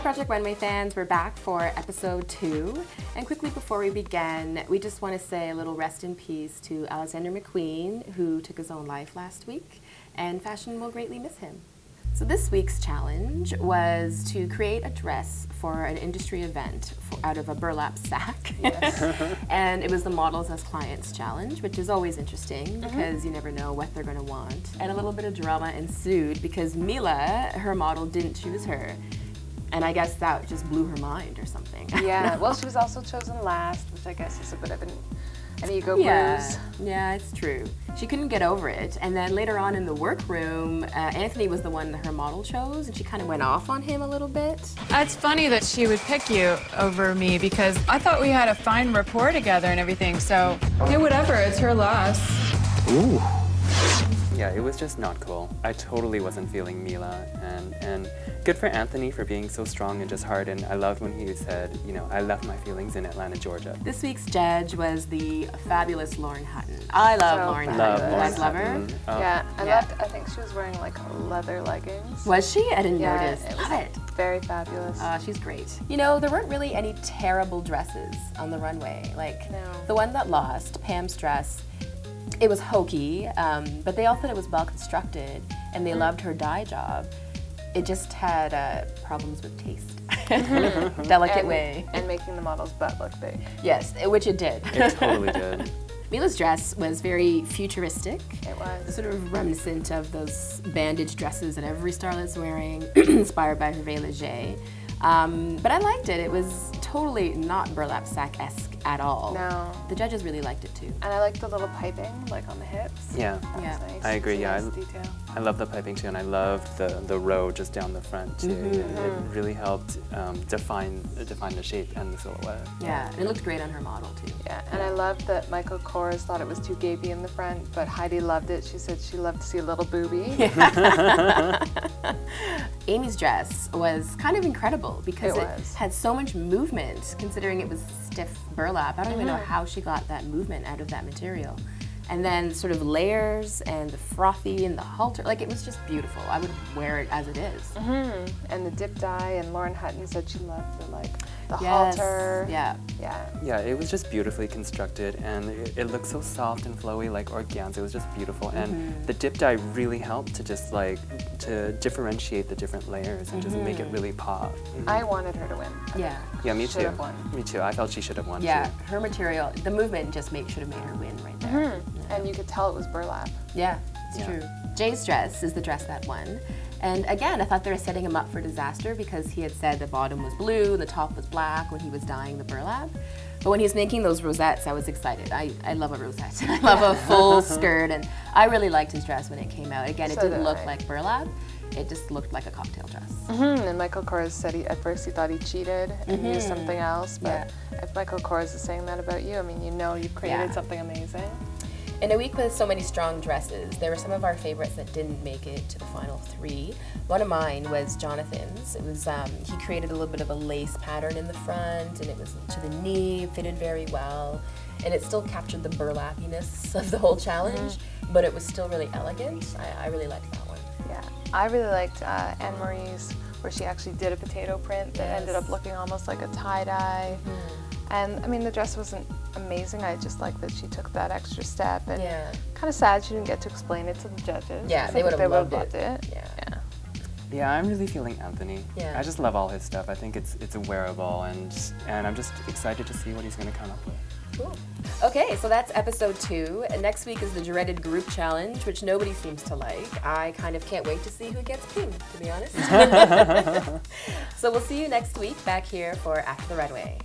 Project Runway fans, we're back for episode 2. And quickly before we begin, we just want to say a little rest in peace to Alexander McQueen, who took his own life last week, and fashion will greatly miss him. So this week's challenge was to create a dress for an industry event out of a burlap sack. Yes. And it was the Models as Clients challenge, which is always interesting because you never know what they're going to want. And a little bit of drama ensued because Mila, her model, didn't choose her. And I guess that just blew her mind or something. Yeah, well, she was also chosen last, which I guess is a bit of an ego bruise. Yeah, it's true. She couldn't get over it. And then later on in the workroom, Anthony was the one that her model chose, and she kind of went off on him a little bit. It's funny that she would pick you over me because I thought we had a fine rapport together and everything, so, hey, whatever, it's her loss. Ooh. Yeah, it was just not cool. I totally wasn't feeling Mila, and good for Anthony for being so strong and just hard, and I loved when he said, you know, I left my feelings in Atlanta, Georgia. This week's judge was the fabulous Lauren Hutton. I love Lauren Hutton. You guys love her? Yeah, I think she was wearing like leather leggings. Was she? I didn't notice. Love it. Very fabulous. She's great. You know, there weren't really any terrible dresses on the runway. Like, the one that lost, Pam's dress, it was hokey, but they all thought it was well constructed, and they loved her dye job. It just had problems with taste. Delicate way. And making the model's butt look big. Yes, which it did. It totally did. Mila's dress was very futuristic. It was. Sort of reminiscent of those bandage dresses that every starlet's wearing, inspired by Hervé Leger. But I liked it. It was totally not burlap sack-esque at all. No. The judges really liked it too. And I liked the little piping, like on the hips. Yeah. Nice. I agree. Nice detail. I love the piping too, and I loved the row just down the front too. It really helped define the shape and the silhouette. Yeah, and it looked great on her model too. Yeah, and I loved that Michael Kors thought it was too gapey in the front, but Heidi loved it. She said she loved to see a little boobie. Amy's dress was kind of incredible because it was. had so much movement, considering it was stiff burlap. I don't even know how she got that movement out of that material. And then sort of layers and the frothy and the halter, like it was just beautiful. I would wear it as it is. And the dip dye, and Lauren Hutton said she loved the halter. Yeah, it was just beautifully constructed, and it looked so soft and flowy, like organza. It was just beautiful, and the dip dye really helped to just to differentiate the different layers and just make it really pop. I wanted her to win. Yeah, me too. Me too. I felt she should have won. Yeah, too. her material, the movement just should have made her win right there. And you could tell it was burlap. Yeah, it's true. Jay's dress is the dress that won. And again, I thought they were setting him up for disaster because he had said the bottom was blue and the top was black when he was dyeing the burlap. But when he was making those rosettes, I was excited. I love a rosette. I love a full skirt, and I really liked his dress when it came out. Again, it didn't look like burlap. It just looked like a cocktail dress. And Michael Kors said at first he thought he cheated and used something else, but if Michael Kors is saying that about you, I mean, you know you've created something amazing. In a week with so many strong dresses, there were some of our favorites that didn't make it to the final 3. One of mine was Jonathan's. It was he created a little bit of a lace pattern in the front, and it was to the knee, fitted very well, and it still captured the burlappiness of the whole challenge, but it was still really elegant. I really liked that one. Yeah, I really liked Anne Marie's, where she actually did a potato print that ended up looking almost like a tie-dye. And I mean, the dress wasn't amazing. I just liked that she took that extra step, and kind of sad she didn't get to explain it to the judges. Yeah, they would have loved it. Yeah, I'm really feeling Anthony. Yeah. I just love all his stuff. I think it's wearable, and I'm just excited to see what he's going to come up with. Cool. Okay, so that's episode 2. Next week is the dreaded group challenge, which nobody seems to like. I kind of can't wait to see who gets pinged, to be honest. So we'll see you next week back here for After the Runway.